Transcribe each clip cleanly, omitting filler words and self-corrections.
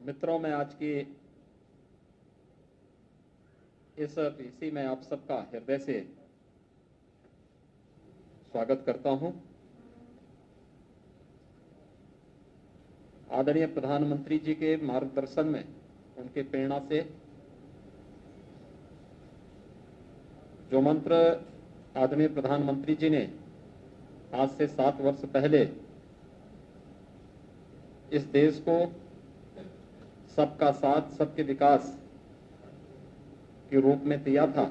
मित्रों, मैं आज की इस पीसी में आप सबका हृदय से स्वागत करता हूं। आदरणीय प्रधानमंत्री जी के मार्गदर्शन में, उनके प्रेरणा से जो मंत्र आदरणीय प्रधानमंत्री जी ने आज से 7 वर्ष पहले इस देश को सबका साथ सबके विकास के रूप में दिया था,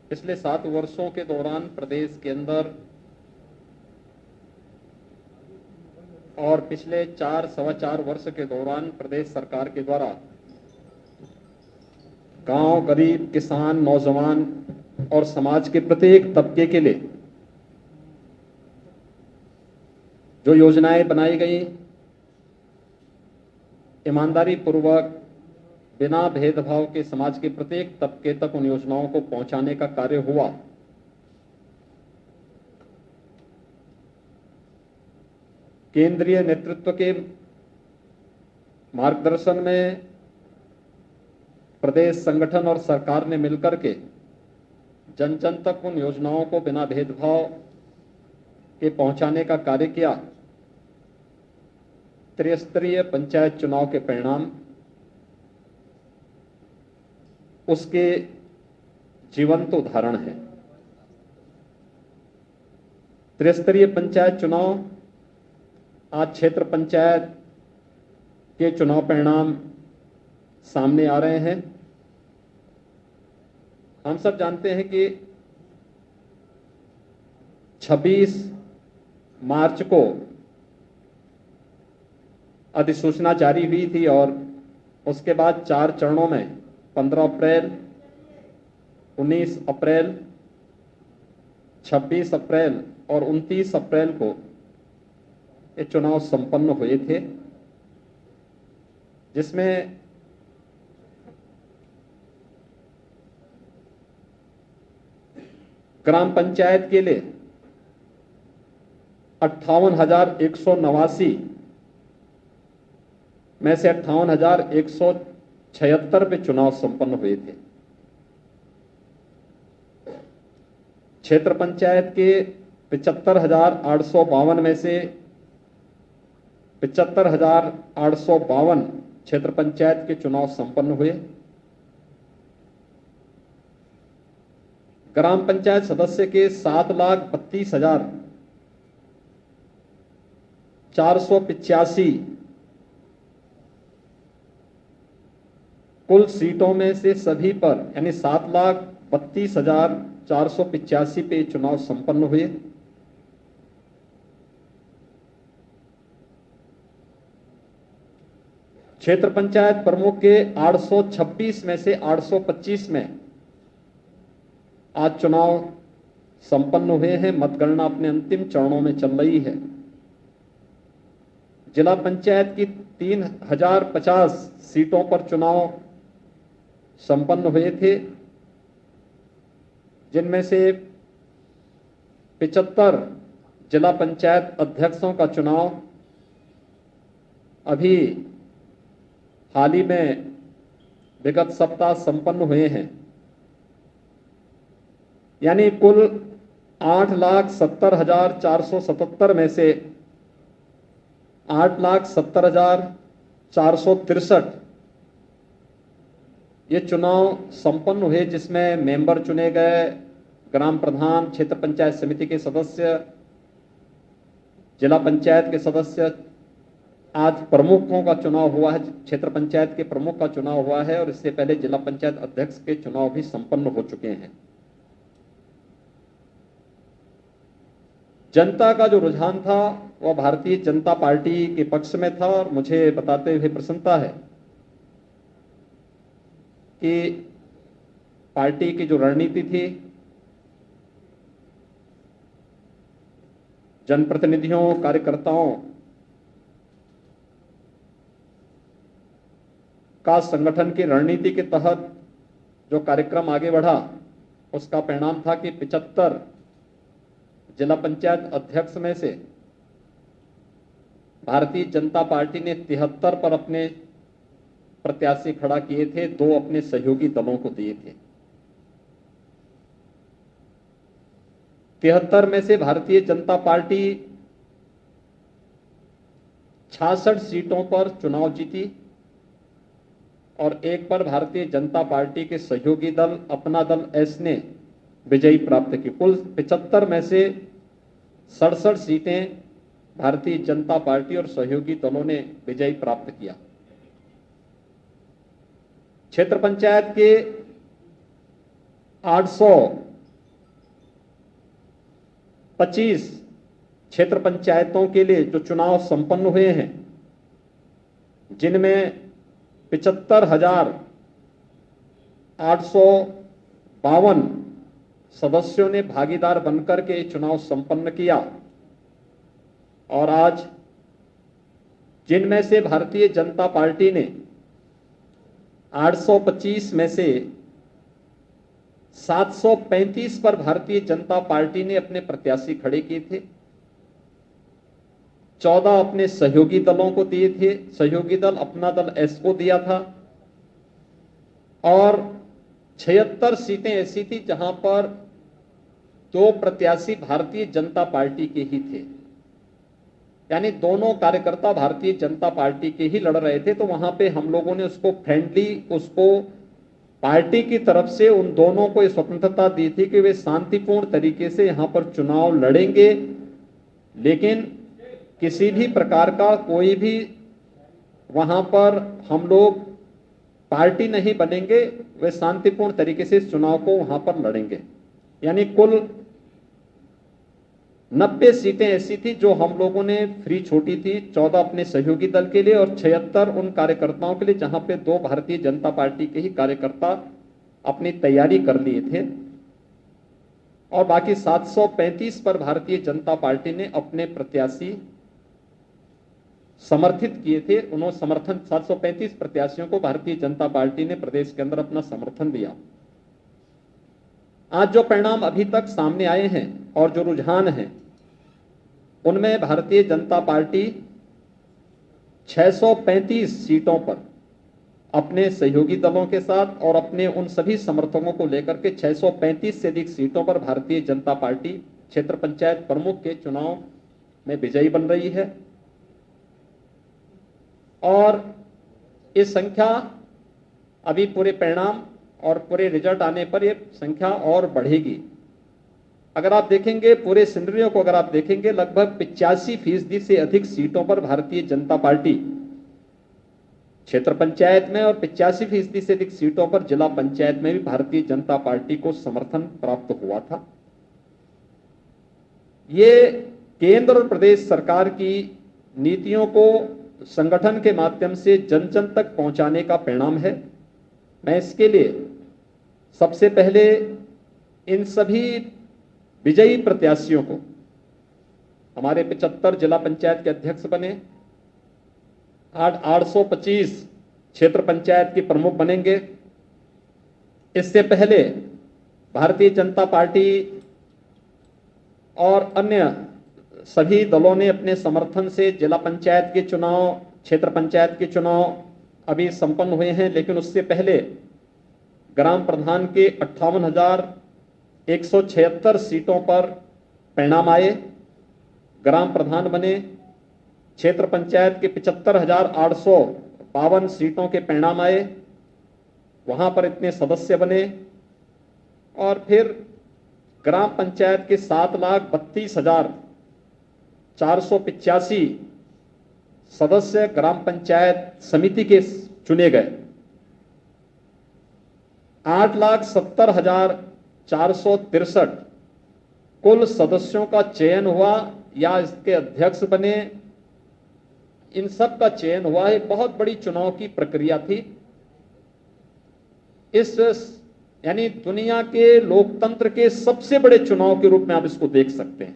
पिछले 7 वर्षों के दौरान प्रदेश के अंदर और पिछले 4-4.25 वर्ष के दौरान प्रदेश सरकार के द्वारा गांव, गरीब, किसान, नौजवान और समाज के प्रत्येक तबके के लिए जो योजनाएं बनाई गई, ईमानदारी पूर्वक बिना भेदभाव के समाज के प्रत्येक तबके तक उन योजनाओं को पहुंचाने का कार्य हुआ। केंद्रीय नेतृत्व के मार्गदर्शन में प्रदेश संगठन और सरकार ने मिलकर के जन जन तक उन योजनाओं को बिना भेदभाव के पहुंचाने का कार्य किया। त्रिस्तरीय पंचायत चुनाव के परिणाम उसके जीवंत उदाहरण है। त्रिस्तरीय पंचायत चुनाव, आज क्षेत्र पंचायत के चुनाव परिणाम सामने आ रहे हैं। हम सब जानते हैं कि 26 मार्च को अधिसूचना जारी हुई थी और उसके बाद 4 चरणों में 15 अप्रैल, 19 अप्रैल, 26 अप्रैल और 29 अप्रैल को ये चुनाव संपन्न हुए थे, जिसमें ग्राम पंचायत के लिए 58,189 में से 58,176 पे चुनाव संपन्न हुए थे। क्षेत्र पंचायत के 75,852 में से 75,852 क्षेत्र पंचायत के चुनाव संपन्न हुए। ग्राम पंचायत सदस्य के 7,32,485 कुल सीटों में से सभी पर यानी 7,32,485 पे चुनाव संपन्न हुए। क्षेत्र पंचायत प्रमुख के 826 में से 825 में आज चुनाव संपन्न हुए हैं। मतगणना अपने अंतिम चरणों में चल रही है। जिला पंचायत की 3,050 सीटों पर चुनाव संपन्न हुए थे, जिनमें से 75 जिला पंचायत अध्यक्षों का चुनाव अभी हाल ही में विगत सप्ताह संपन्न हुए हैं। यानी कुल 8,70,477 में से 8,70,463 ये चुनाव संपन्न हुए, जिसमें मेंबर चुने गए, ग्राम प्रधान, क्षेत्र पंचायत समिति के सदस्य, जिला पंचायत के सदस्य। आज प्रमुखों का चुनाव हुआ है, क्षेत्र पंचायत के प्रमुख का चुनाव हुआ है और इससे पहले जिला पंचायत अध्यक्ष के चुनाव भी संपन्न हो चुके हैं। जनता का जो रुझान था वह भारतीय जनता पार्टी के पक्ष में था और मुझे बताते हुए प्रसन्नता है कि पार्टी की जो रणनीति थी, जनप्रतिनिधियों, कार्यकर्ताओं का संगठन की रणनीति के तहत जो कार्यक्रम आगे बढ़ा, उसका परिणाम था कि 75 जिला पंचायत अध्यक्ष में से भारतीय जनता पार्टी ने 73 पर अपने प्रत्याशी खड़ा किए थे, 2 अपने सहयोगी दलों को दिए थे। 73 में से भारतीय जनता पार्टी 66 सीटों पर चुनाव जीती और 1 पर भारतीय जनता पार्टी के सहयोगी दल अपना दल एस ने विजयी प्राप्त की। कुल 75 में से 67 सीटें भारतीय जनता पार्टी और सहयोगी दलों ने विजय प्राप्त किया। क्षेत्र पंचायत के 825 क्षेत्र पंचायतों के लिए जो चुनाव संपन्न हुए हैं, जिनमें 75,852 सदस्यों ने भागीदार बनकर के चुनाव संपन्न किया और आज जिनमें से भारतीय जनता पार्टी ने 825 में से 735 पर भारतीय जनता पार्टी ने अपने प्रत्याशी खड़े किए थे, 14 अपने सहयोगी दलों को दिए थे, सहयोगी दल अपना दल एस को दिया था और 76 सीटें ऐसी थी जहां पर 2 प्रत्याशी भारतीय जनता पार्टी के ही थे, यानी दोनों कार्यकर्ता भारतीय जनता पार्टी के ही लड़ रहे थे। तो वहां पे हम लोगों ने उसको फ्रेंडली, उसको पार्टी की तरफ से उन दोनों को स्वतंत्रता दी थी कि वे शांतिपूर्ण तरीके से यहां पर चुनाव लड़ेंगे, लेकिन किसी भी प्रकार का कोई भी वहां पर हम लोग पार्टी नहीं बनेंगे, वे शांतिपूर्ण तरीके से इस चुनाव को वहां पर लड़ेंगे। यानी कुल 90 सीटें ऐसी थी जो हम लोगों ने फ्री छोड़ी थी, 14 अपने सहयोगी दल के लिए और 76 उन कार्यकर्ताओं के लिए जहां पे 2 भारतीय जनता पार्टी के ही कार्यकर्ता अपनी तैयारी कर लिए थे और बाकी 735 पर भारतीय जनता पार्टी ने अपने प्रत्याशी समर्थित किए थे। उन्होंने समर्थन 735 प्रत्याशियों को भारतीय जनता पार्टी ने प्रदेश के अंदर अपना समर्थन दिया। आज जो परिणाम अभी तक सामने आए हैं और जो रुझान हैं, उनमें भारतीय जनता पार्टी 635 सीटों पर अपने सहयोगी दलों के साथ और अपने उन सभी समर्थकों को लेकर के 635 से अधिक सीटों पर भारतीय जनता पार्टी क्षेत्र पंचायत प्रमुख के चुनाव में विजयी बन रही है और इस संख्या अभी पूरे परिणाम और पूरे रिजल्ट आने पर यह संख्या और बढ़ेगी। अगर आप देखेंगे पूरे सिनेरियो को, अगर आप देखेंगे लगभग 85% से अधिक सीटों पर भारतीय जनता पार्टी क्षेत्र पंचायत में और 85% से अधिक सीटों पर जिला पंचायत में भी भारतीय जनता पार्टी को समर्थन प्राप्त हुआ था। ये केंद्र और प्रदेश सरकार की नीतियों को संगठन के माध्यम से जन जन तक पहुंचाने का परिणाम है। मैं इसके लिए सबसे पहले इन सभी विजयी प्रत्याशियों को, हमारे 75 जिला पंचायत के अध्यक्ष बने, 825 क्षेत्र पंचायत के प्रमुख बनेंगे। इससे पहले भारतीय जनता पार्टी और अन्य सभी दलों ने अपने समर्थन से जिला पंचायत के चुनाव, क्षेत्र पंचायत के चुनाव अभी संपन्न हुए हैं, लेकिन उससे पहले ग्राम प्रधान के 58,176 सीटों पर परिणाम आए, ग्राम प्रधान बने। क्षेत्र पंचायत के 75,852 सीटों के परिणाम आए, वहां पर इतने सदस्य बने और फिर ग्राम पंचायत के 7,32,485 सदस्य ग्राम पंचायत समिति के चुने गए। 8,70,463 कुल सदस्यों का चयन हुआ या इसके अध्यक्ष बने, इन सब का चयन हुआ। एक बहुत बड़ी चुनाव की प्रक्रिया थी। इस यानी दुनिया के लोकतंत्र के सबसे बड़े चुनाव के रूप में आप इसको देख सकते हैं।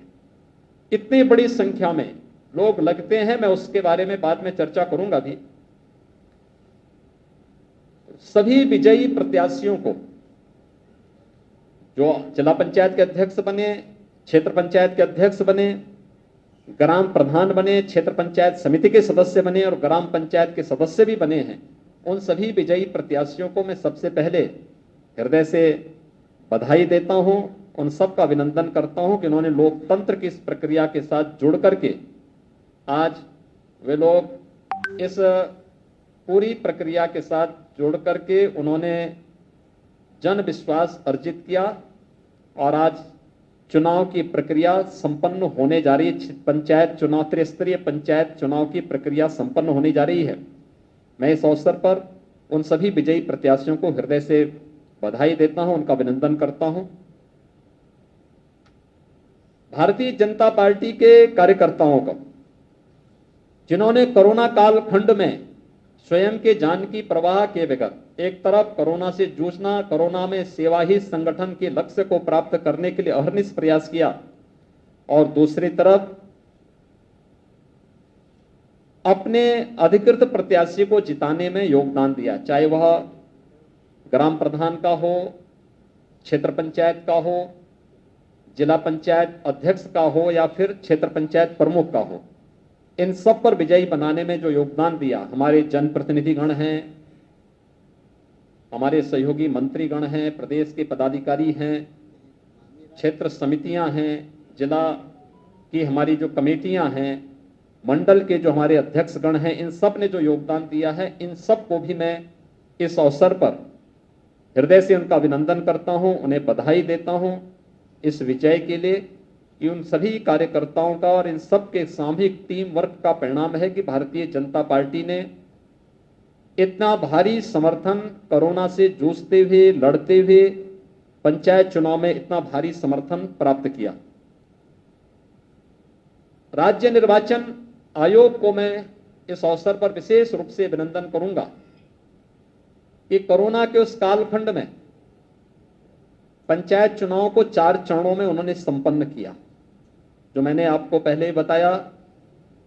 इतनी बड़ी संख्या में लोग लगते हैं, मैं उसके बारे में बाद में चर्चा करूंगा भी। सभी विजयी प्रत्याशियों को, जो जिला पंचायत के अध्यक्ष बने, क्षेत्र पंचायत के अध्यक्ष बने, ग्राम प्रधान बने, क्षेत्र पंचायत समिति के सदस्य बने और ग्राम पंचायत के सदस्य भी बने हैं, उन सभी विजयी प्रत्याशियों को मैं सबसे पहले हृदय से बधाई देता हूं, उन सब का अभिनंदन करता हूं कि उन्होंने लोकतंत्र की इस प्रक्रिया के साथ जुड़ करके आज वे लोग इस पूरी प्रक्रिया के साथ जुड़ करके उन्होंने जन विश्वास अर्जित किया और आज चुनाव की प्रक्रिया संपन्न होने जा रही है। पंचायत चुनाव, त्रिस्तरीय पंचायत चुनाव की प्रक्रिया संपन्न होने जा रही है। मैं इस अवसर पर उन सभी विजयी प्रत्याशियों को हृदय से बधाई देता हूं, उनका अभिनंदन करता हूं। भारतीय जनता पार्टी के कार्यकर्ताओं को, जिन्होंने कोरोना काल खंड में स्वयं के जान की परवाह किए बगैर एक तरफ कोरोना से जूझना, कोरोना में सेवा ही संगठन के लक्ष्य को प्राप्त करने के लिए अहर्निश प्रयास किया और दूसरी तरफ अपने अधिकृत प्रत्याशी को जिताने में योगदान दिया, चाहे वह ग्राम प्रधान का हो, क्षेत्र पंचायत का हो, जिला पंचायत अध्यक्ष का हो या फिर क्षेत्र पंचायत प्रमुख का हो। इन सब पर विजयी बनाने में जो योगदान दिया हमारे जनप्रतिनिधिगण हैं, हमारे सहयोगी मंत्रीगण हैं, प्रदेश के पदाधिकारी हैं, क्षेत्र समितियां हैं, जिला की हमारी जो कमेटियां हैं, मंडल के जो हमारे अध्यक्षगण हैं, इन सब ने जो योगदान दिया है, इन सब को भी मैं इस अवसर पर हृदय से उनका अभिनंदन करता हूं, उन्हें बधाई देता हूं इस विजय के लिए कि उन सभी कार्यकर्ताओं का और इन सब के सामूहिक टीम वर्क का परिणाम है कि भारतीय जनता पार्टी ने इतना भारी समर्थन कोरोना से जूझते हुए, लड़ते हुए पंचायत चुनाव में इतना भारी समर्थन प्राप्त किया। राज्य निर्वाचन आयोग को मैं इस अवसर पर विशेष रूप से अभिनंदन करूंगा कि कोरोना के उस कालखंड में पंचायत चुनाव को 4 चरणों में उन्होंने संपन्न किया, जो मैंने आपको पहले ही बताया।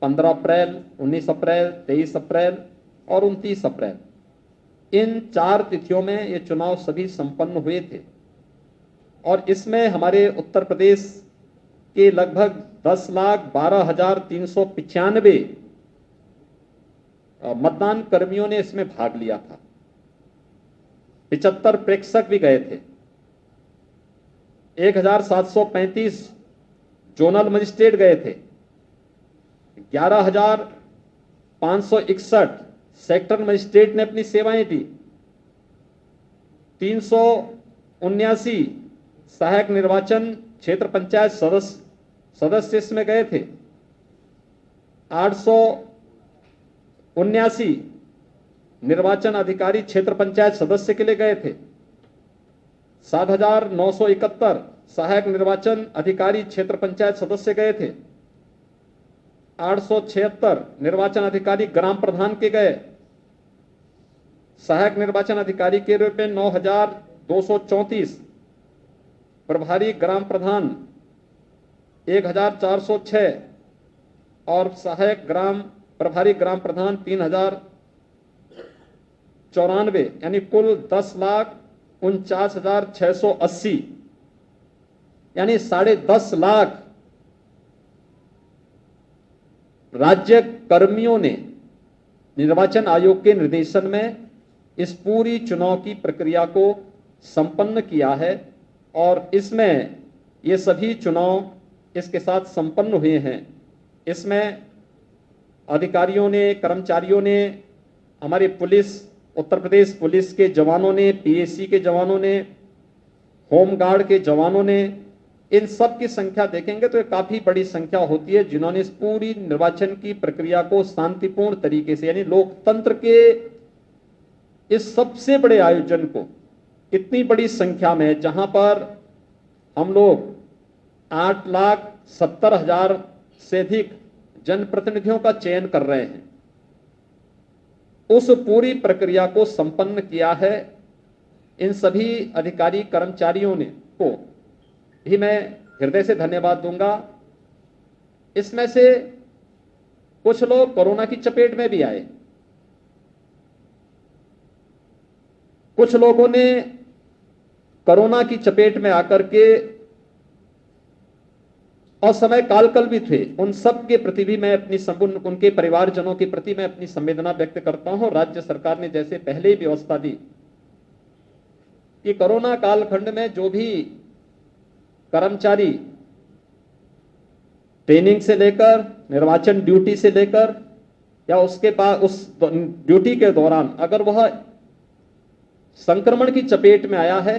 15 अप्रैल, 19 अप्रैल, 23 अप्रैल और 29 अप्रैल, इन 4 तिथियों में ये चुनाव सभी संपन्न हुए थे और इसमें हमारे उत्तर प्रदेश के लगभग 10,12,395 मतदान कर्मियों ने इसमें भाग लिया था। 75 प्रेक्षक भी गए थे। 1,735 जोनल मजिस्ट्रेट गए थे। 11,561 सेक्टर मजिस्ट्रेट ने अपनी सेवाएं दी। 379 सहायक निर्वाचन क्षेत्र पंचायत सदस्य इसमें गए थे। 879 निर्वाचन अधिकारी क्षेत्र पंचायत सदस्य के लिए गए थे। 7,971 सहायक निर्वाचन अधिकारी क्षेत्र पंचायत सदस्य गए थे। 876 निर्वाचन अधिकारी ग्राम प्रधान के गए। सहायक निर्वाचन अधिकारी के रूप में 9,234, प्रभारी ग्राम प्रधान 1,406 और सहायक प्रभारी ग्राम प्रधान 3,094, यानी कुल 10,49,680, यानी 10.5 लाख राज्य कर्मियों ने निर्वाचन आयोग के निर्देशन में इस पूरी चुनाव की प्रक्रिया को संपन्न किया है और इसमें ये सभी चुनाव इसके साथ संपन्न हुए हैं। इसमें अधिकारियों ने, कर्मचारियों ने, हमारे पुलिस, उत्तर प्रदेश पुलिस के जवानों ने, पीएसी के जवानों ने, होमगार्ड के जवानों ने, इन सब की संख्या देखेंगे तो काफी बड़ी संख्या होती है जिन्होंने इस पूरी निर्वाचन की प्रक्रिया को शांतिपूर्ण तरीके से, यानी लोकतंत्र के इस सबसे बड़े आयोजन को इतनी बड़ी संख्या में, जहां पर हम लोग 8,70,000 से अधिक जनप्रतिनिधियों का चयन कर रहे हैं, उस पूरी प्रक्रिया को संपन्न किया है। इन सभी अधिकारी कर्मचारियों ने को भी मैं हृदय से धन्यवाद दूंगा। इसमें से कुछ लोग कोरोना की चपेट में भी आए, कुछ लोगों ने कोरोना की चपेट में आकर के और समय कालकल भी थे, उन सब के प्रति भी मैं अपनी संपूर्ण उनके परिवारजनों के प्रति मैं अपनी संवेदना व्यक्त करता हूं। राज्य सरकार ने जैसे पहले ही व्यवस्था दी कि कोरोना कालखंड में जो भी कर्मचारी ट्रेनिंग से लेकर निर्वाचन ड्यूटी से लेकर या उसके बाद उस ड्यूटी के दौरान अगर वह संक्रमण की चपेट में आया है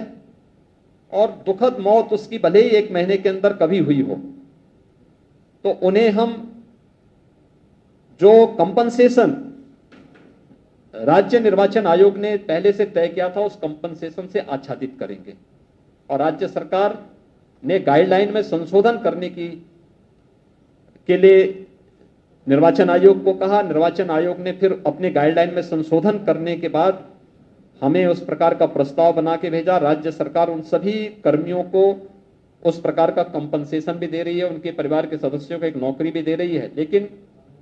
और दुखद मौत उसकी भले ही 1 महीने के अंदर कभी हुई हो, तो उन्हें हम जो कंपनसेशन राज्य निर्वाचन आयोग ने पहले से तय किया था उस कंपनसेशन से आच्छादित करेंगे। और राज्य सरकार ने गाइडलाइन में संशोधन करने के लिए निर्वाचन आयोग को कहा। निर्वाचन आयोग ने फिर अपने गाइडलाइन में संशोधन करने के बाद हमें उस प्रकार का प्रस्ताव बना के भेजा। राज्य सरकार उन सभी कर्मियों को उस प्रकार का कंपनसेशन भी दे रही है, उनके परिवार के सदस्यों को एक नौकरी भी दे रही है, लेकिन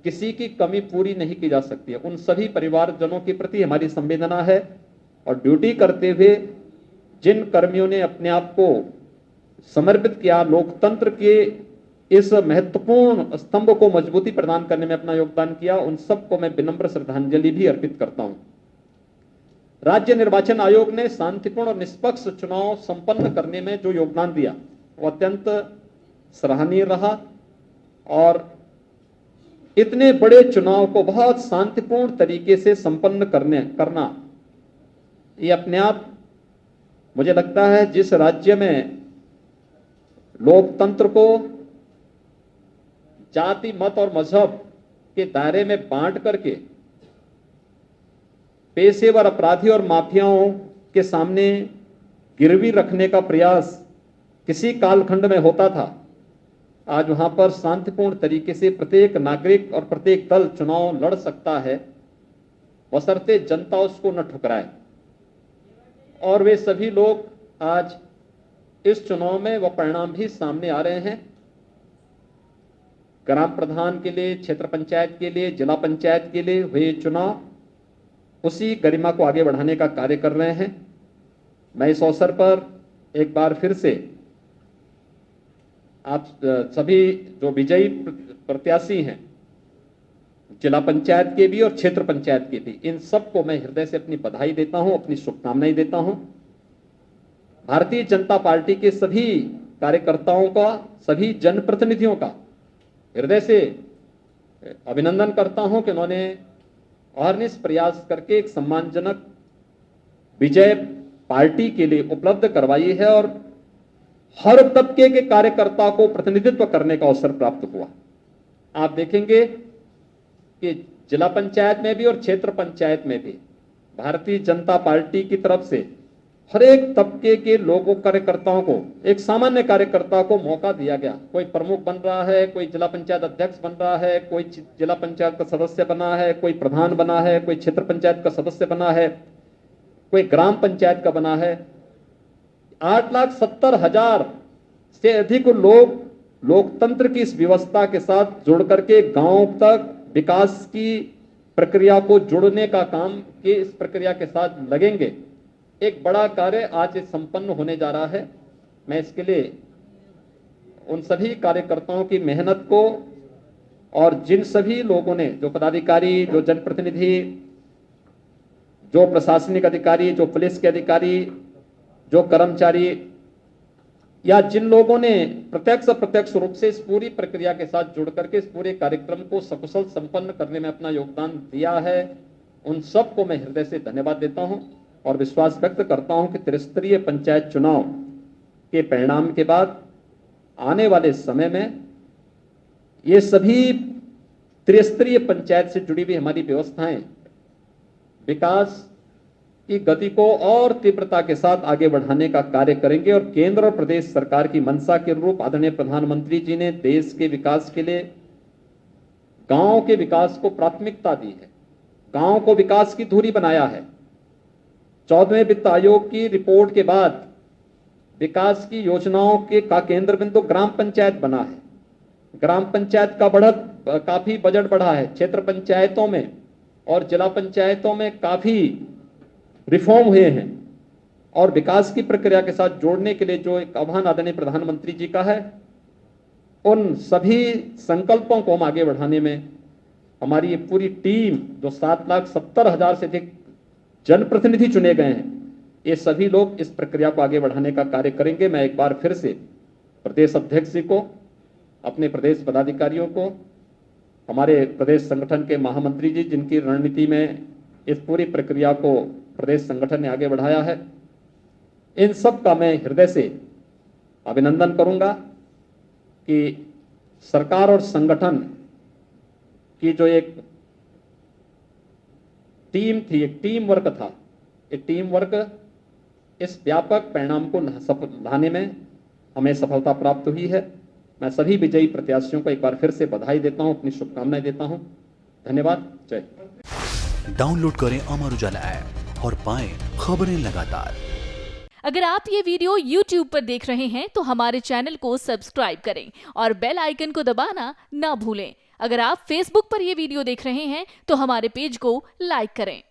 किसी की कमी पूरी नहीं की जा सकती है। उन सभी परिवारजनों के प्रति हमारी संवेदना है और ड्यूटी करते हुए जिन कर्मियों ने अपने आप को समर्पित किया, लोकतंत्र के इस महत्वपूर्ण स्तंभ को मजबूती प्रदान करने में अपना योगदान किया, उन सबको मैं विनम्र श्रद्धांजलि भी अर्पित करता हूं। राज्य निर्वाचन आयोग ने शांतिपूर्ण और निष्पक्ष चुनाव संपन्न करने में जो योगदान दिया वो अत्यंत सराहनीय रहा और इतने बड़े चुनाव को बहुत शांतिपूर्ण तरीके से संपन्न करना ये अपने आप मुझे लगता है जिस राज्य में लोकतंत्र को जाति मत और मजहब के दायरे में बांट करके पेशेवर अपराधी और माफियाओं के सामने गिरवी रखने का प्रयास किसी कालखंड में होता था, आज वहां पर शांतिपूर्ण तरीके से प्रत्येक नागरिक और प्रत्येक दल चुनाव लड़ सकता है, बशर्ते जनता उसको न ठुकराए। और वे सभी लोग आज इस चुनाव में वो परिणाम भी सामने आ रहे हैं। ग्राम प्रधान के लिए, क्षेत्र पंचायत के लिए, जिला पंचायत के लिए हुए चुनाव उसी गरिमा को आगे बढ़ाने का कार्य कर रहे हैं। मैं इस अवसर पर एक बार फिर से आप सभी जो विजयी प्रत्याशी हैं, जिला पंचायत के भी और क्षेत्र पंचायत के भी, इन सबको मैं हृदय से अपनी बधाई देता हूं, अपनी शुभकामनाएं देता हूं। भारतीय जनता पार्टी के सभी कार्यकर्ताओं का, सभी जनप्रतिनिधियों का हृदय से अभिनंदन करता हूं कि उन्होंने अहर्निश प्रयास करके एक सम्मानजनक विजय पार्टी के लिए उपलब्ध करवाई है और हर तबके के कार्यकर्ता को प्रतिनिधित्व करने का अवसर प्राप्त हुआ। आप देखेंगे कि जिला पंचायत में भी और क्षेत्र पंचायत में भी भारतीय जनता पार्टी की तरफ से हर एक तबके के लोगों, कार्यकर्ताओं को, एक सामान्य कार्यकर्ता को मौका दिया गया। कोई प्रमुख बन रहा है, कोई जिला पंचायत अध्यक्ष बन रहा है, कोई जिला पंचायत का सदस्य बना है, कोई प्रधान बना है, कोई क्षेत्र पंचायत का सदस्य बना है, कोई ग्राम पंचायत का बना है। 8,70,000 से अधिक लोग लोकतंत्र की इस व्यवस्था के साथ जुड़ करके गांव तक विकास की प्रक्रिया को जोड़ने का काम की इस प्रक्रिया के साथ लगेंगे। एक बड़ा कार्य आज संपन्न होने जा रहा है। मैं इसके लिए उन सभी कार्यकर्ताओं की मेहनत को और जिन सभी लोगों ने, जो पदाधिकारी, जो जनप्रतिनिधि, जो प्रशासनिक अधिकारी, जो पुलिस के अधिकारी, जो कर्मचारी या जिन लोगों ने प्रत्यक्ष अप्रत्यक्ष रूप से इस पूरी प्रक्रिया के साथ जुड़ करके इस पूरे कार्यक्रम को सकुशल संपन्न करने में अपना योगदान दिया है, उन सबको मैं हृदय से धन्यवाद देता हूं और विश्वास व्यक्त करता हूं कि त्रिस्तरीय पंचायत चुनाव के परिणाम के बाद आने वाले समय में ये सभी त्रिस्तरीय पंचायत से जुड़ी हुई हमारी व्यवस्थाएं विकास की गति को और तीव्रता के साथ आगे बढ़ाने का कार्य करेंगे। और केंद्र और प्रदेश सरकार की मंशा के अनुरूप आदरणीय प्रधानमंत्री जी ने देश के विकास के लिए गांव के विकास को प्राथमिकता दी है, गांव को विकास की धुरी बनाया है। 14वें वित्त आयोग की रिपोर्ट के बाद विकास की योजनाओं के का केंद्र बिंदु ग्राम पंचायत बना है। ग्राम पंचायत का काफी बजट बढ़ा है। क्षेत्र पंचायतों में और जिला पंचायतों में काफी रिफॉर्म हुए हैं और विकास की प्रक्रिया के साथ जोड़ने के लिए जो एक आह्वान आदरणीय प्रधानमंत्री जी का है, उन सभी संकल्पों को हम आगे बढ़ाने में हमारी ये पूरी टीम जो 7,70,000 से अधिक जनप्रतिनिधि चुने गए हैं, ये सभी लोग इस प्रक्रिया को आगे बढ़ाने का कार्य करेंगे। मैं एक बार फिर से प्रदेश अध्यक्ष जी को, अपने प्रदेश पदाधिकारियों को, हमारे प्रदेश संगठन के महामंत्री जी जिनकी रणनीति में इस पूरी प्रक्रिया को प्रदेश संगठन ने आगे बढ़ाया है, इन सब का मैं हृदय से अभिनंदन करूंगा कि सरकार और संगठन की जो एक टीम थी, एक टीम वर्क था, एक टीम वर्क इस व्यापक परिणाम को लाने में हमें सफलता प्राप्त हुई है। मैं सभी विजयी प्रत्याशियों को एक बार फिर से बधाई देता हूं, अपनी शुभकामनाएं देता हूं। धन्यवाद। जय हिंद। डाउनलोड करें अमर उजाला ऐप और पाएं खबरें लगातार। अगर आप ये वीडियो YouTube पर देख रहे हैं तो हमारे चैनल को सब्सक्राइब करें और बेल आइकन को दबाना ना भूलें। अगर आप Facebook पर ये वीडियो देख रहे हैं तो हमारे पेज को लाइक करें।